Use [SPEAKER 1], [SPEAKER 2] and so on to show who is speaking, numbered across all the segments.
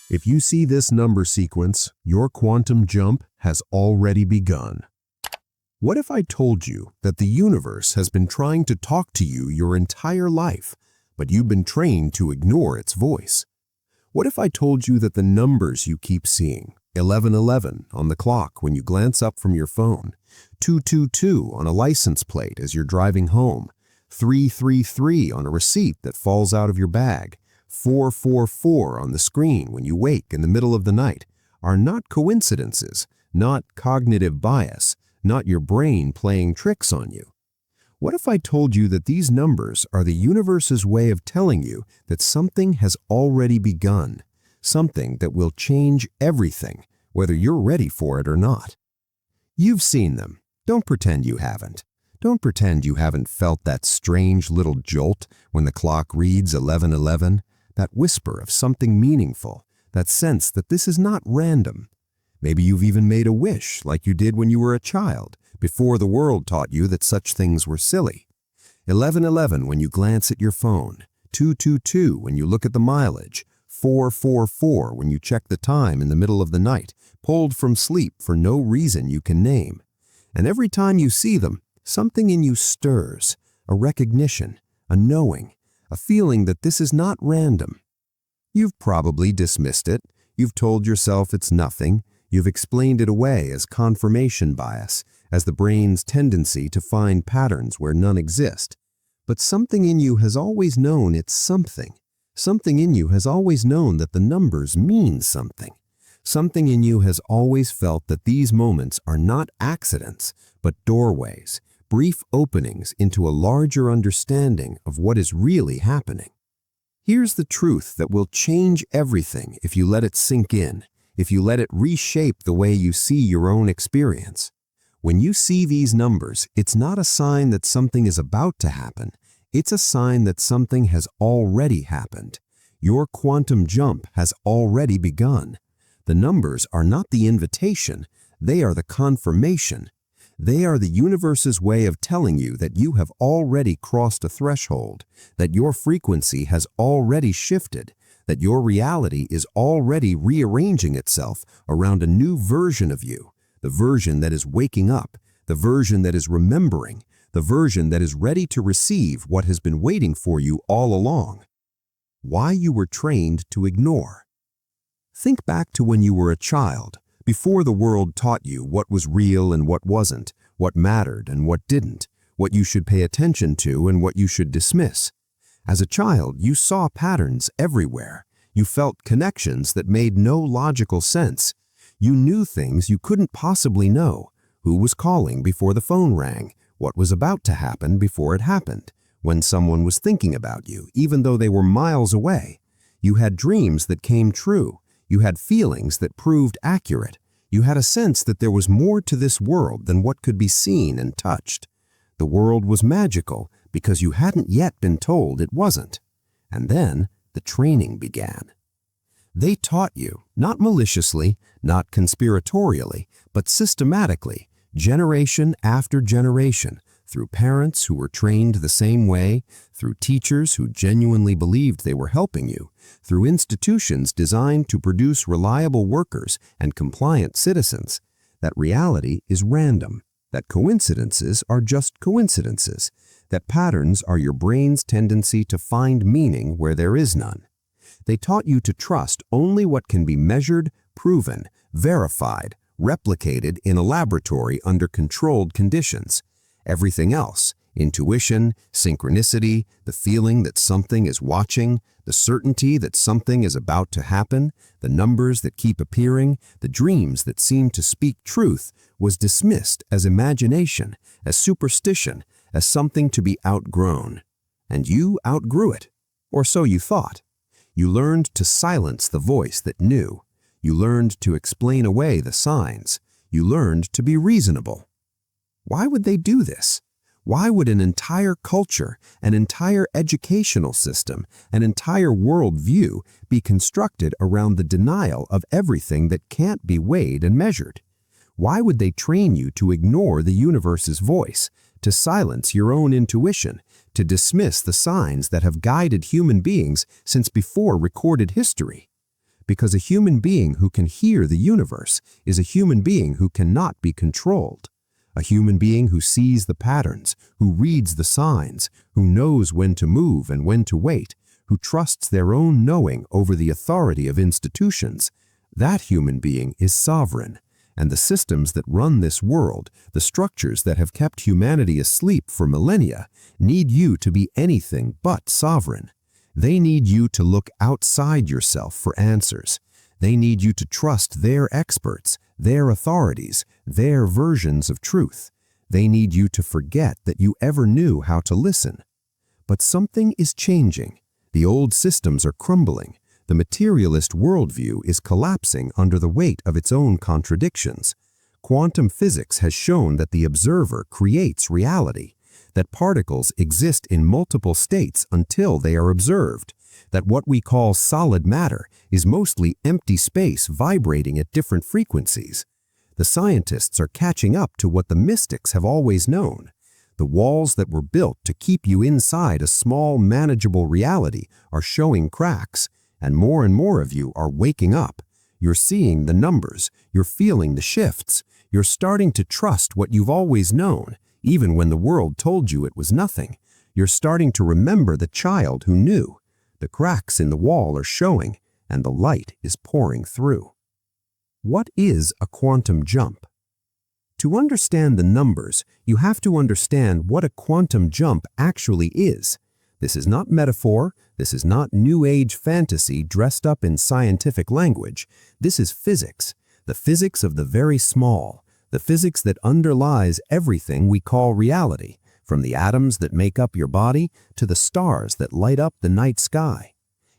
[SPEAKER 1] If you see this number sequence, your quantum jump has already begun. What if I told you that the universe has been trying to talk to you your entire life, but you've been trained to ignore its voice? What if I told you that the numbers you keep seeing, 1111 on the clock when you glance up from your phone, 222 on a license plate as you're driving home, 333 on a receipt that falls out of your bag, 444 on the screen when you wake in the middle of the night, are not coincidences, not cognitive bias, not your brain playing tricks on you? What if I told you that these numbers are the universe's way of telling you that something has already begun, something that will change everything, whether you're ready for it or not? You've seen them. Don't pretend you haven't. Don't pretend you haven't felt that strange little jolt when the clock reads 11:11, that whisper of something meaningful, that sense that this is not random. Maybe you've even made a wish like you did when you were a child, before the world taught you that such things were silly. 11:11 when you glance at your phone, 222 when you look at the mileage, 444 when you check the time in the middle of the night, pulled from sleep for no reason you can name. And every time you see them, something in you stirs, a recognition, a knowing, a feeling that this is not random. You've probably dismissed it. You've told yourself it's nothing. You've explained it away as confirmation bias, as the brain's tendency to find patterns where none exist. But something in you has always known it's something. Something in you has always known that the numbers mean something. Something in you has always felt that these moments are not accidents, but doorways, brief openings into a larger understanding of what is really happening. Here's the truth that will change everything if you let it sink in, if you let it reshape the way you see your own experience. When you see these numbers, it's not a sign that something is about to happen. It's a sign that something has already happened. Your quantum jump has already begun. The numbers are not the invitation. They are the confirmation. They are the universe's way of telling you that you have already crossed a threshold, that your frequency has already shifted, that your reality is already rearranging itself around a new version of you, the version that is waking up, the version that is remembering, the version that is ready to receive what has been waiting for you all along. Why you were trained to ignore. Think back to when you were a child, before the world taught you what was real and what wasn't, what mattered and what didn't, what you should pay attention to and what you should dismiss. As a child, you saw patterns everywhere. You felt connections that made no logical sense. You knew things you couldn't possibly know. Who was calling before the phone rang? What was about to happen before it happened? When someone was thinking about you, even though they were miles away. You had dreams that came true. You had feelings that proved accurate. You had a sense that there was more to this world than what could be seen and touched. The world was magical because you hadn't yet been told it wasn't. And then the training began. They taught you, not maliciously, not conspiratorially, but systematically, generation after generation, through parents who were trained the same way, through teachers who genuinely believed they were helping you, through institutions designed to produce reliable workers and compliant citizens, that reality is random, that coincidences are just coincidences, that patterns are your brain's tendency to find meaning where there is none. They taught you to trust only what can be measured, proven, verified, replicated in a laboratory under controlled conditions. Everything else, intuition, synchronicity, the feeling that something is watching, the certainty that something is about to happen, the numbers that keep appearing, the dreams that seem to speak truth, was dismissed as imagination, as superstition, as something to be outgrown. And you outgrew it, or so you thought. You learned to silence the voice that knew. You learned to explain away the signs. You learned to be reasonable. Why would they do this? Why would an entire culture, an entire educational system, an entire worldview be constructed around the denial of everything that can't be weighed and measured? Why would they train you to ignore the universe's voice, to silence your own intuition, to dismiss the signs that have guided human beings since before recorded history? because a human being who can hear the universe is a human being who cannot be controlled. A human being who sees the patterns, who reads the signs, who knows when to move and when to wait, who trusts their own knowing over the authority of institutions, that human being is sovereign. And the systems that run this world, the structures that have kept humanity asleep for millennia, need you to be anything but sovereign. They need you to look outside yourself for answers. They need you to trust their experts, their authorities, their versions of truth. They need you to forget that you ever knew how to listen. But something is changing. The old systems are crumbling. The materialist worldview is collapsing under the weight of its own contradictions. Quantum physics has shown that the observer creates reality, that particles exist in multiple states until they are observed, that what we call solid matter is mostly empty space vibrating at different frequencies. The scientists are catching up to what the mystics have always known. The walls that were built to keep you inside a small, manageable reality are showing cracks. And more of you are waking up. You're seeing the numbers. You're feeling the shifts. You're starting to trust what you've always known, even when the world told you it was nothing. You're starting to remember the child who knew. The cracks in the wall are showing, and the light is pouring through. What is a quantum jump? To understand the numbers, you have to understand what a quantum jump actually is. This is not metaphor. This is not New Age fantasy dressed up in scientific language. This is physics, the physics of the very small, the physics that underlies everything we call reality, from the atoms that make up your body to the stars that light up the night sky.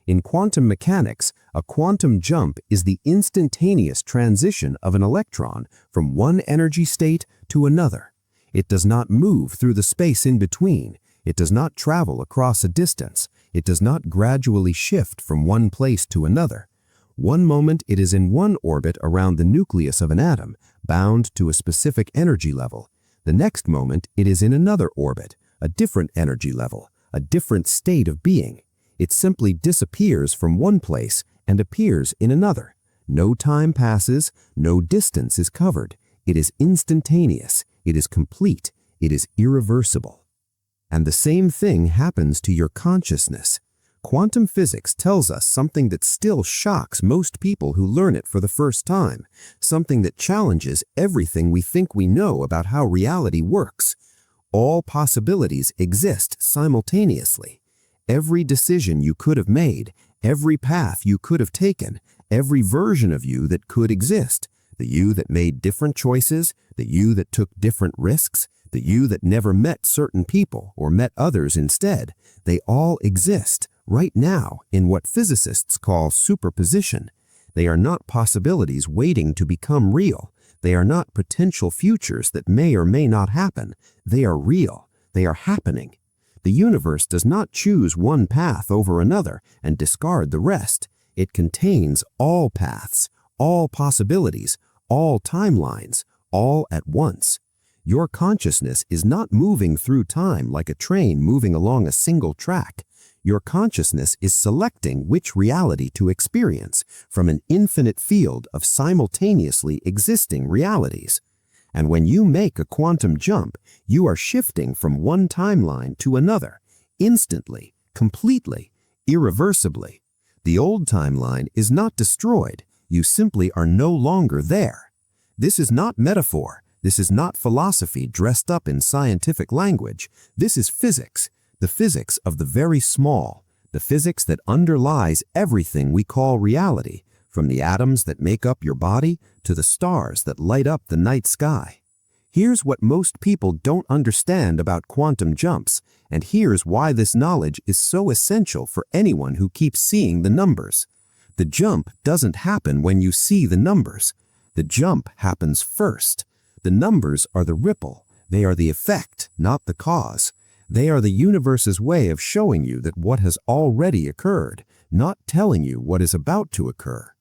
[SPEAKER 1] In quantum mechanics, a quantum jump is the instantaneous transition of an electron from one energy state to another. It does not move through the space in between. It does not travel across a distance. It does not gradually shift from one place to another. One moment it is in one orbit around the nucleus of an atom, bound to a specific energy level. The next moment it is in another orbit, a different energy level, a different state of being. It simply disappears from one place and appears in another. No time passes, no distance is covered. It is instantaneous, it is complete, it is irreversible. And the same thing happens to your consciousness. Quantum physics tells us something that still shocks most people who learn it for the first time, something that challenges everything we think we know about how reality works. All possibilities exist simultaneously. Every decision you could have made, every path you could have taken, every version of you that could exist, the you that made different choices, the you that took different risks, the you that never met certain people or met others instead, they all exist right now in what physicists call superposition. They are not possibilities waiting to become real. They are not potential futures that may or may not happen. They are real. They are happening. The universe does not choose one path over another and discard the rest. It contains all paths, all possibilities, all timelines, all at once. Your consciousness is not moving through time like a train moving along a single track. Your consciousness is selecting which reality to experience from an infinite field of simultaneously existing realities. And when you make a quantum jump, you are shifting from one timeline to another, instantly, completely, irreversibly. The old timeline is not destroyed. You simply are no longer there. This is not metaphor. This is not philosophy dressed up in scientific language. This is physics, the physics of the very small, the physics that underlies everything we call reality, from the atoms that make up your body to the stars that light up the night sky. Here's what most people don't understand about quantum jumps, and here's why this knowledge is so essential for anyone who keeps seeing the numbers. The jump doesn't happen when you see the numbers. The jump happens first. The numbers are the ripple. They are the effect, not the cause. They are the universe's way of showing you that what has already occurred, not telling you what is about to occur.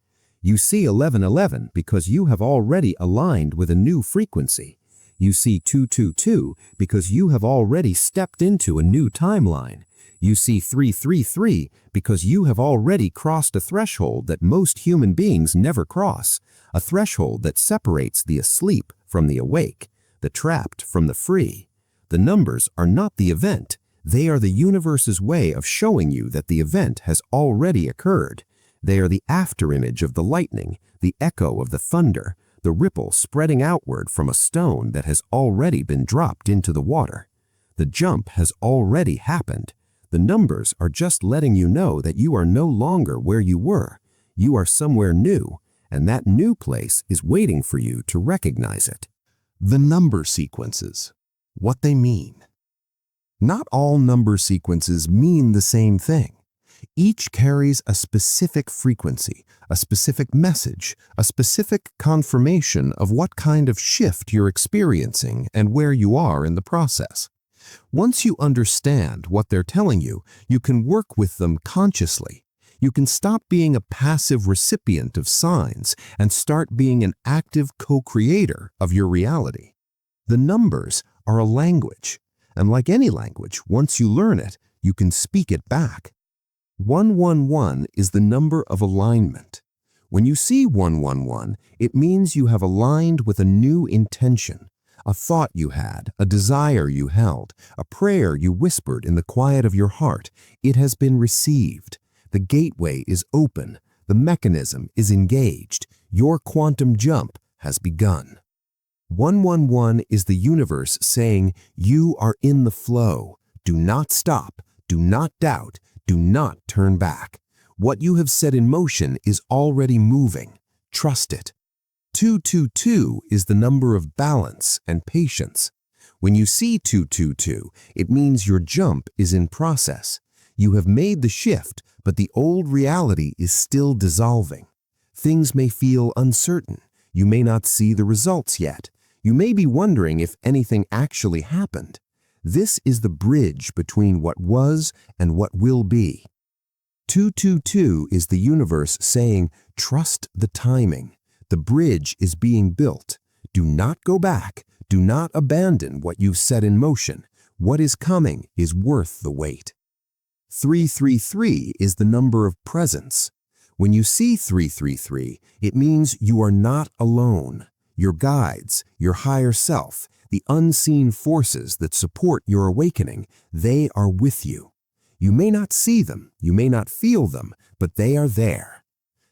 [SPEAKER 1] You see 1111 because you have already aligned with a new frequency. You see 222 because you have already stepped into a new timeline. You see 333 because you have already crossed a threshold that most human beings never cross, a threshold that separates the asleep from the awake, the trapped from the free. The numbers are not the event. They are the universe's way of showing you that the event has already occurred. They are the afterimage of the lightning, the echo of the thunder, the ripple spreading outward from a stone that has already been dropped into the water. The jump has already happened. The numbers are just letting you know that you are no longer where you were. You are somewhere new, and that new place is waiting for you to recognize it. The number sequences. What they mean. Not all number sequences mean the same thing. Each carries a specific frequency, a specific message, a specific confirmation of what kind of shift you're experiencing and where you are in the process. Once you understand what they're telling you, you can work with them consciously. You can stop being a passive recipient of signs and start being an active co-creator of your reality. The numbers are a language, and like any language, once you learn it, you can speak it back. 111 is the number of alignment. When you see 111, it means you have aligned with a new intention, a thought you had, a desire you held, a prayer you whispered in the quiet of your heart. It has been received. The gateway is open. The mechanism is engaged. Your quantum jump has begun. 111 is the universe saying, you are in the flow. Do not stop. Do not doubt. Do not turn back. What you have set in motion is already moving. Trust it. 222 is the number of balance and patience. When you see 222, it means your jump is in process. You have made the shift, but the old reality is still dissolving. Things may feel uncertain. You may not see the results yet. You may be wondering if anything actually happened. This is the bridge between what was and what will be. 222 is the universe saying, trust the timing. The bridge is being built. Do not go back. Do not abandon what you've set in motion. What is coming is worth the wait. 333 is the number of presence. When you see 333, it means you are not alone. Your guides, your higher self, the unseen forces that support your awakening, they are with you. You may not see them, you may not feel them, but they are there.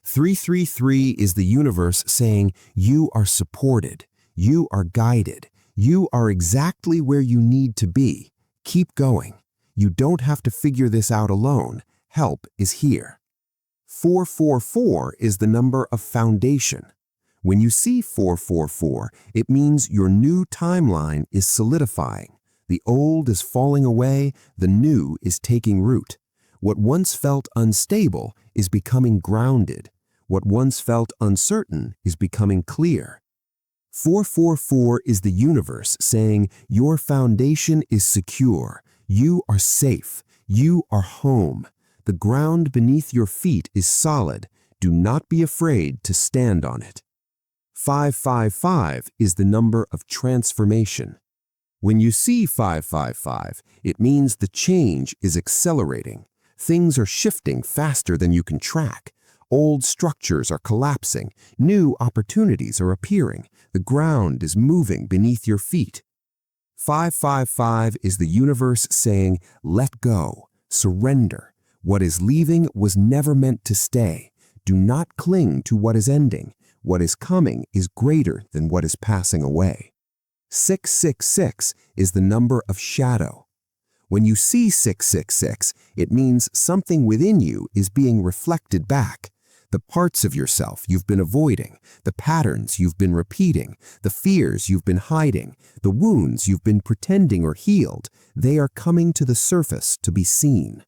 [SPEAKER 1] 333 is the universe saying, you are supported, you are guided, you are exactly where you need to be. Keep going. You don't have to figure this out alone. Help is here. 444 is the number of foundation. When you see 444, it means your new timeline is solidifying. The old is falling away, the new is taking root. What once felt unstable is becoming grounded. What once felt uncertain is becoming clear. 444 is the universe saying, your foundation is secure. You are safe. You are home. The ground beneath your feet is solid. Do not be afraid to stand on it. 555 is the number of transformation. When you see 555, it means the change is accelerating. Things are shifting faster than you can track. Old structures are collapsing. New opportunities are appearing. The ground is moving beneath your feet. 555 is the universe saying, let go, surrender. What is leaving was never meant to stay. Do not cling to what is ending. What is coming is greater than what is passing away. 666 is the number of shadow. When you see 666, it means something within you is being reflected back. The parts of yourself you've been avoiding, the patterns you've been repeating, the fears you've been hiding, the wounds you've been pretending or healed, they are coming to the surface to be seen.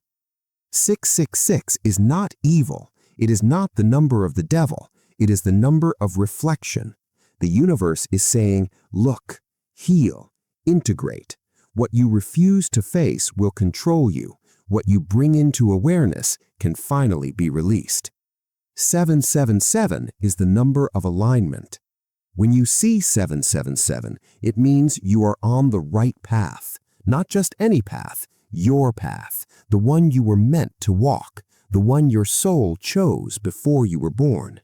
[SPEAKER 1] 666 is not evil. It is not the number of the devil. It is the number of reflection. The universe is saying, look, heal, integrate. What you refuse to face will control you. What you bring into awareness can finally be released. 777 is the number of alignment. When you see 777, it means you are on the right path. Not just any path. your path, the one you were meant to walk, the one your soul chose before you were born.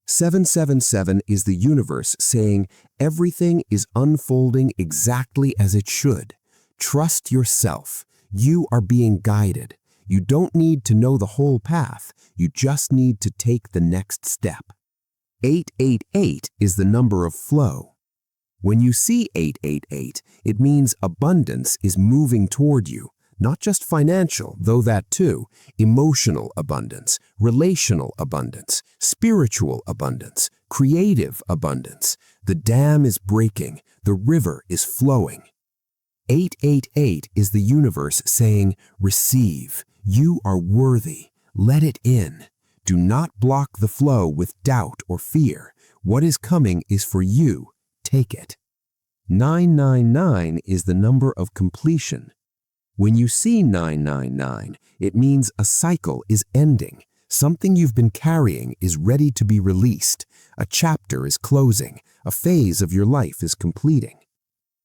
[SPEAKER 1] 777 is the universe saying everything is unfolding exactly as it should. Trust yourself. You are being guided. You don't need to know the whole path. You just need to take the next step. 888 is the number of flow. When you see 888, it means abundance is moving toward you. Not just financial, though that too, emotional abundance, relational abundance, spiritual abundance, creative abundance. The dam is breaking, the river is flowing. 888 is the universe saying, receive, you are worthy, let it in. Do not block the flow with doubt or fear. What is coming is for you, take it. 999 is the number of completion. When you see 999, it means a cycle is ending. Something you've been carrying is ready to be released. A chapter is closing. A phase of your life is completing.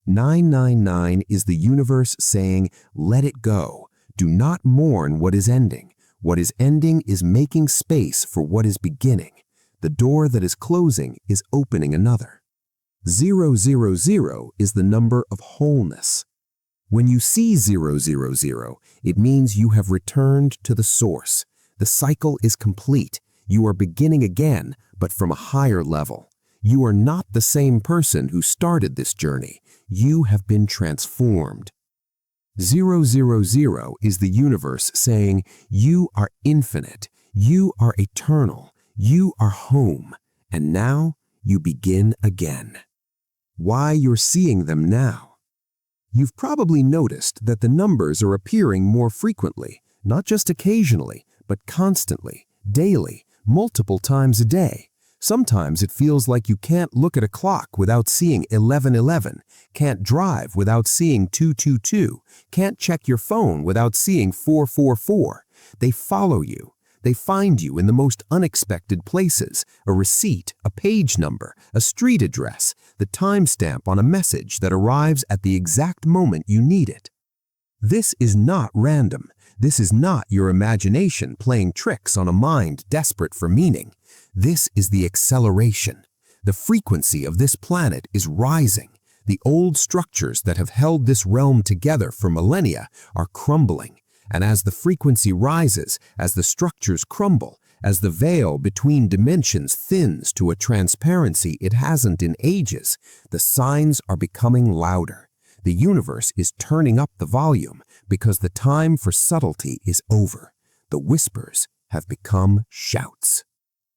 [SPEAKER 1] 999 is the universe saying, let it go. Do not mourn what is ending. What is ending is making space for what is beginning. The door that is closing is opening another. 000 is the number of wholeness. When you see 000, it means you have returned to the source. The cycle is complete. You are beginning again, but from a higher level. You are not the same person who started this journey. You have been transformed. 000 is the universe saying, you are infinite. You are eternal. You are home. And now you begin again. Why you're seeing them now? You've probably noticed that the numbers are appearing more frequently, not just occasionally, but constantly, daily, multiple times a day. Sometimes it feels like you can't look at a clock without seeing 1111, can't drive without seeing 222, can't check your phone without seeing 444. They follow you. They find you in the most unexpected places, a receipt, a page number, a street address, the timestamp on a message that arrives at the exact moment you need it. This is not random. This is not your imagination playing tricks on a mind desperate for meaning. This is the acceleration. The frequency of this planet is rising. The old structures that have held this realm together for millennia are crumbling. And as the frequency rises, as the structures crumble, as the veil between dimensions thins to a transparency it hasn't in ages, the signs are becoming louder. The universe is turning up the volume because the time for subtlety is over. The whispers have become shouts.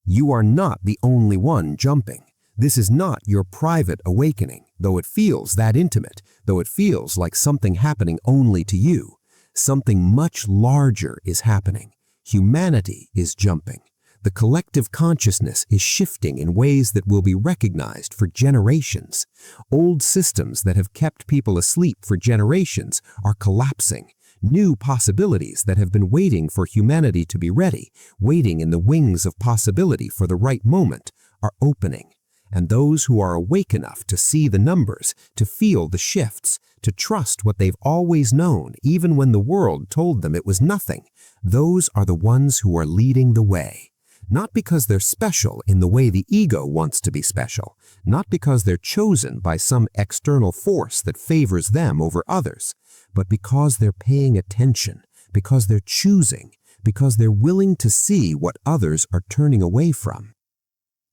[SPEAKER 1] You are not the only one jumping. This is not your private awakening, though it feels that intimate, though it feels like something happening only to you. Something much larger is happening. Humanity is jumping. The collective consciousness is shifting in ways that will be recognized for generations. Old systems that have kept people asleep for generations are collapsing. New possibilities that have been waiting for humanity to be ready, waiting in the wings of possibility for the right moment, are opening. And those who are awake enough to see the numbers, to feel the shifts, to trust what they've always known, even when the world told them it was nothing, those are the ones who are leading the way. Not because they're special in the way the ego wants to be special, not because they're chosen by some external force that favors them over others, but because they're paying attention, because they're choosing, because they're willing to see what others are turning away from.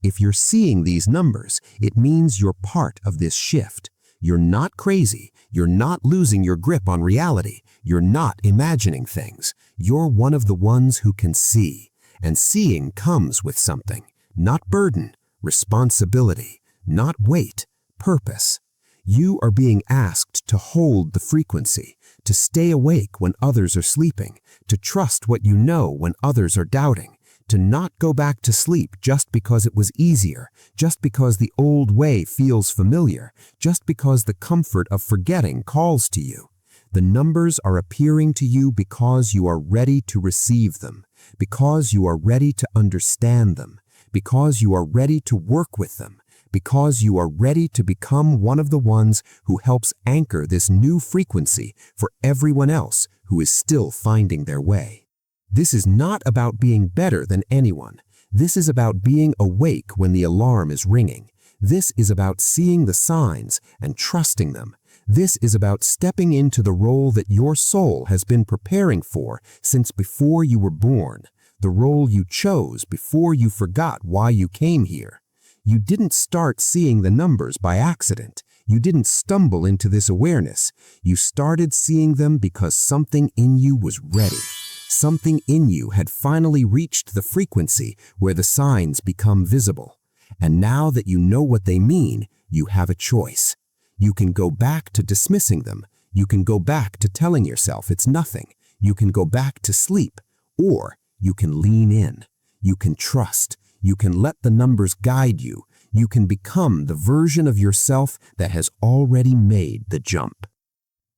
[SPEAKER 1] If you're seeing these numbers, it means you're part of this shift. You're not crazy. You're not losing your grip on reality. You're not imagining things. You're one of the ones who can see. And seeing comes with something. Not burden, responsibility, not weight, purpose. You are being asked to hold the frequency, to stay awake when others are sleeping, to trust what you know when others are doubting, to not go back to sleep just because it was easier, just because the old way feels familiar, just because the comfort of forgetting calls to you. The numbers are appearing to you because you are ready to receive them, because you are ready to understand them, because you are ready to work with them, because you are ready to become one of the ones who helps anchor this new frequency for everyone else who is still finding their way. This is not about being better than anyone. This is about being awake when the alarm is ringing. This is about seeing the signs and trusting them. This is about stepping into the role that your soul has been preparing for since before you were born, the role you chose before you forgot why you came here. You didn't start seeing the numbers by accident. You didn't stumble into this awareness. You started seeing them because something in you was ready. Something in you had finally reached the frequency where the signs become visible. And now that you know what they mean, you have a choice. You can go back to dismissing them. You can go back to telling yourself it's nothing. You can go back to sleep. Or you can lean in. You can trust. You can let the numbers guide you. You can become the version of yourself that has already made the jump.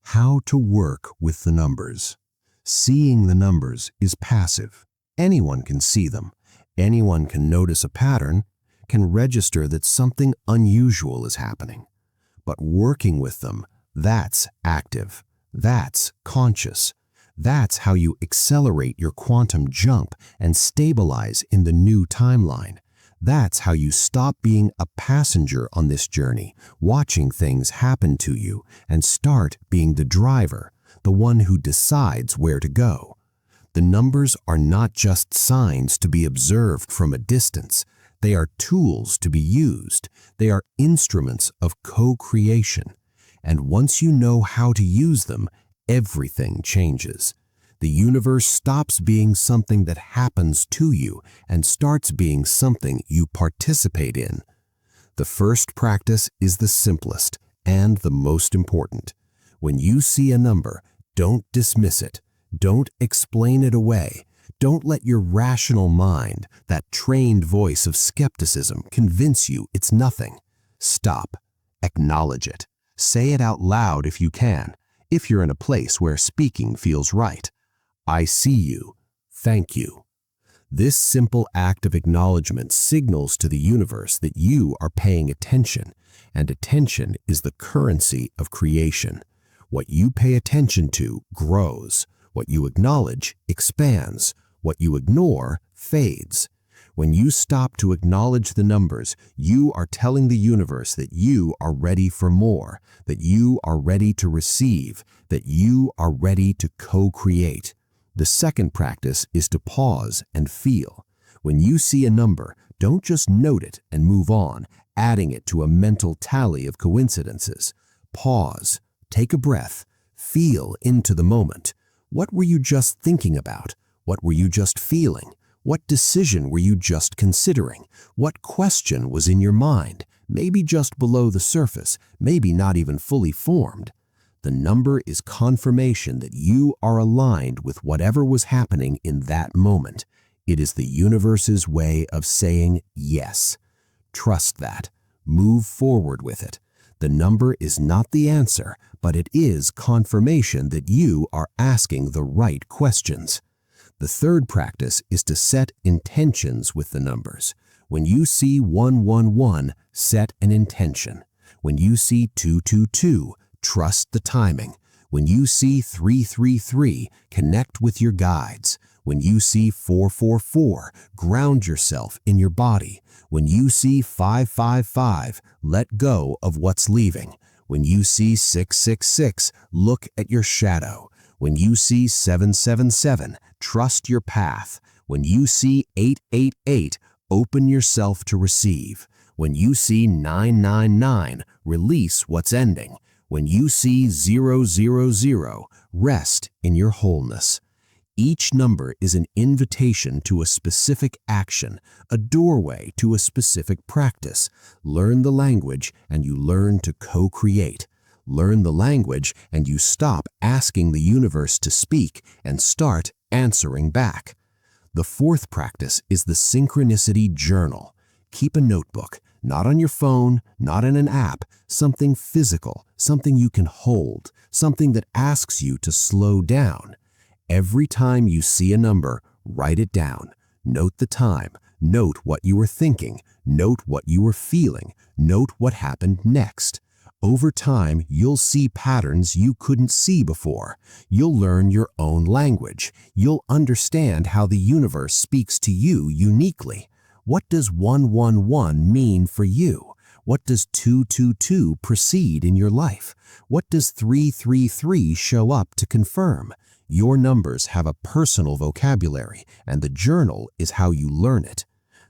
[SPEAKER 1] How to work with the numbers. Seeing the numbers is passive. Anyone can see them. Anyone can notice a pattern, can register that something unusual is happening. But working with them, that's active. That's conscious. That's how you accelerate your quantum jump and stabilize in the new timeline. That's how you stop being a passenger on this journey, watching things happen to you, and start being the driver, the one who decides where to go. The numbers are not just signs to be observed from a distance. They are tools to be used. They are instruments of co-creation. And once you know how to use them, everything changes. The universe stops being something that happens to you and starts being something you participate in. The first practice is the simplest and the most important. When you see a number, don't dismiss it. Don't explain it away. Don't let your rational mind, that trained voice of skepticism, convince you it's nothing. Stop. Acknowledge it. Say it out loud if you can, if you're in a place where speaking feels right. I see you. Thank you. This simple act of acknowledgement signals to the universe that you are paying attention, and attention is the currency of creation. What you pay attention to grows. What you acknowledge expands. What you ignore fades. When you stop to acknowledge the numbers, you are telling the universe that you are ready for more, that you are ready to receive, that you are ready to co-create. The second practice is to pause and feel. When you see a number, don't just note it and move on, adding it to a mental tally of coincidences. Pause, take a breath, feel into the moment. What were you just thinking about? What were you just feeling? What decision were you just considering? What question was in your mind? Maybe just below the surface, maybe not even fully formed. The number is confirmation that you are aligned with whatever was happening in that moment. It is the universe's way of saying yes. Trust that. Move forward with it. The number is not the answer, but it is confirmation that you are asking the right questions. The third practice is to set intentions with the numbers. When you see 111, set an intention. When you see 222, trust the timing. When you see 333, connect with your guides. When you see 444, ground yourself in your body. When you see 555, let go of what's leaving. When you see 666, look at your shadow. When you see 777, trust your path. When you see 888, open yourself to receive. When you see 999, release what's ending. When you see 000, rest in your wholeness. Each number is an invitation to a specific action, a doorway to a specific practice. Learn the language and you learn to co-create. Learn the language and you stop asking the universe to speak and start answering back. The fourth practice is the Synchronicity Journal. Keep a notebook, not on your phone, not in an app, something physical, something you can hold, something that asks you to slow down. Every time you see a number, write it down. Note the time, Note what you were thinking. Note what you were feeling. Note what happened next. Over time, you'll see patterns you couldn't see before. You'll learn your own language. You'll understand how the universe speaks to you uniquely. What does 111 mean for you? What does 222 precede in your life? What does 333 show up to confirm? Your numbers have a personal vocabulary, and the journal is how you learn it.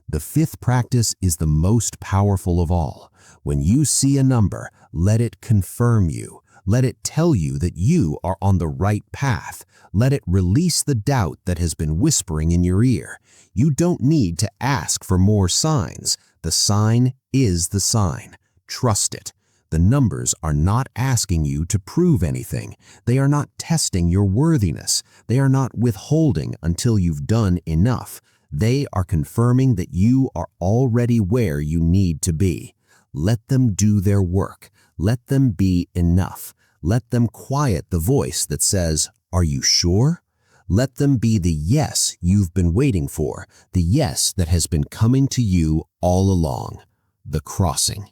[SPEAKER 1] The fifth practice is the most powerful of all. When you see a number, let it confirm you. Let it tell you that you are on the right path. Let it release the doubt that has been whispering in your ear. You don't need to ask for more signs. The sign is the sign. Trust it. The numbers are not asking you to prove anything. They are not testing your worthiness. They are not withholding until you've done enough. They are confirming that you are already where you need to be. Let them do their work. Let them be enough. Let them quiet the voice that says, "Are you sure?" Let them be the yes you've been waiting for, the yes that has been coming to you all along. The crossing.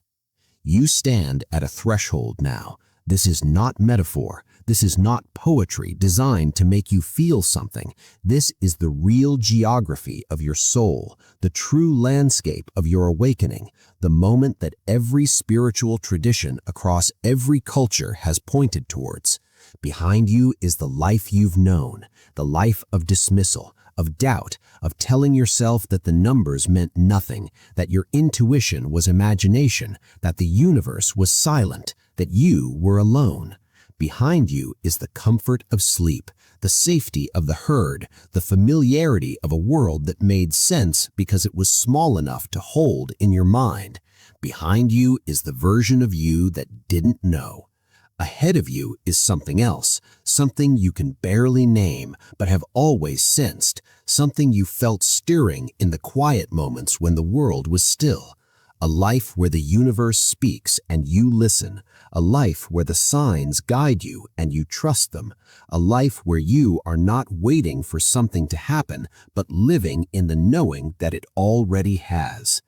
[SPEAKER 1] You stand at a threshold now. This is not metaphor. This is not poetry designed to make you feel something. This is the real geography of your soul, the true landscape of your awakening, the moment that every spiritual tradition across every culture has pointed towards. Behind you is the life you've known, the life of dismissal, of doubt, of telling yourself that the numbers meant nothing, that your intuition was imagination, that the universe was silent, that you were alone. Behind you is the comfort of sleep, the safety of the herd, the familiarity of a world that made sense because it was small enough to hold in your mind. Behind you is the version of you that didn't know. Ahead of you is something else, something you can barely name but have always sensed, something you felt stirring in the quiet moments when the world was still. A life where the universe speaks and you listen, a life where the signs guide you and you trust them, a life where you are not waiting for something to happen but living in the knowing that it already has.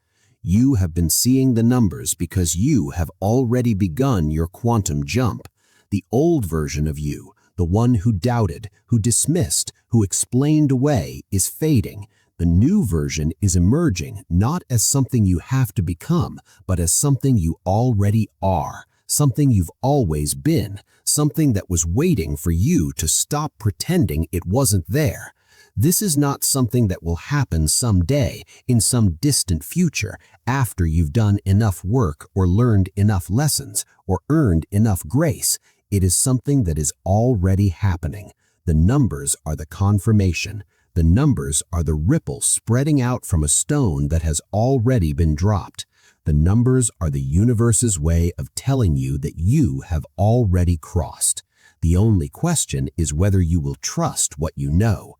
[SPEAKER 1] You have been seeing the numbers because you have already begun your quantum jump. The old version of you, the one who doubted, who dismissed, who explained away, is fading. The new version is emerging not as something you have to become, but as something you already are, something you've always been, something that was waiting for you to stop pretending it wasn't there. This is not something that will happen someday, in some distant future, after you've done enough work or learned enough lessons or earned enough grace. It is something that is already happening. The numbers are the confirmation. The numbers are the ripple spreading out from a stone that has already been dropped. The numbers are the universe's way of telling you that you have already crossed. The only question is whether you will trust what you know.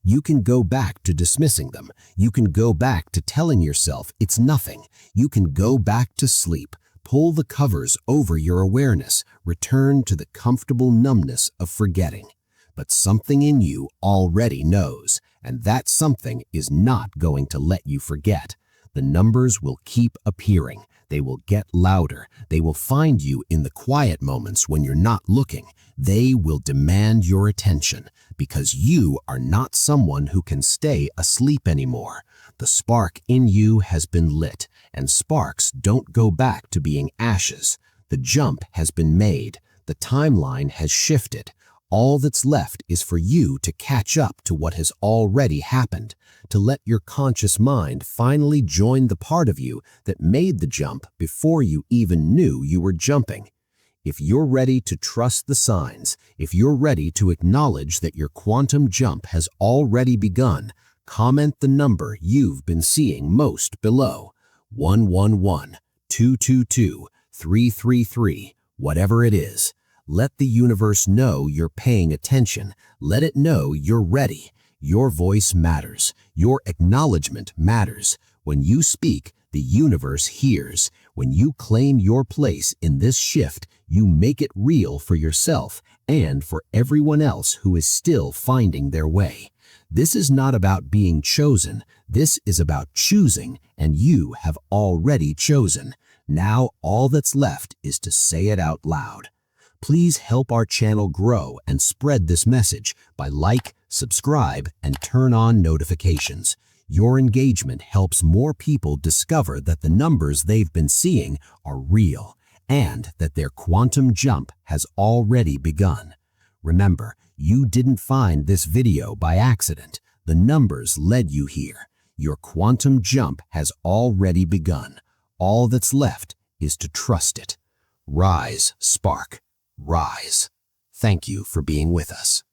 [SPEAKER 1] You can go back to dismissing them. You can go back to telling yourself it's nothing. You can go back to sleep. Pull the covers over your awareness. Return to the comfortable numbness of forgetting. But something in you already knows, and that something is not going to let you forget. The numbers will keep appearing. They will get louder. They will find you in the quiet moments when you're not looking. They will demand your attention because you are not someone who can stay asleep anymore. The spark in you has been lit, and sparks don't go back to being ashes. The jump has been made. The timeline has shifted. All that's left is for you to catch up to what has already happened, to let your conscious mind finally join the part of you that made the jump before you even knew you were jumping. If you're ready to trust the signs, if you're ready to acknowledge that your quantum jump has already begun, comment the number you've been seeing most below. 111, 222, 333, whatever it is. Let the universe know you're paying attention. Let it know you're ready. Your voice matters. Your acknowledgement matters. When you speak, the universe hears. When you claim your place in this shift, you make it real for yourself and for everyone else who is still finding their way. This is not about being chosen. This is about choosing, and you have already chosen. Now all that's left is to say it out loud. Please help our channel grow and spread this message by like, subscribe, and turn on notifications. Your engagement helps more people discover that the numbers they've been seeing are real and that their quantum jump has already begun. Remember, you didn't find this video by accident. The numbers led you here. Your quantum jump has already begun. All that's left is to trust it. Rise, spark, rise. Thank you for being with us.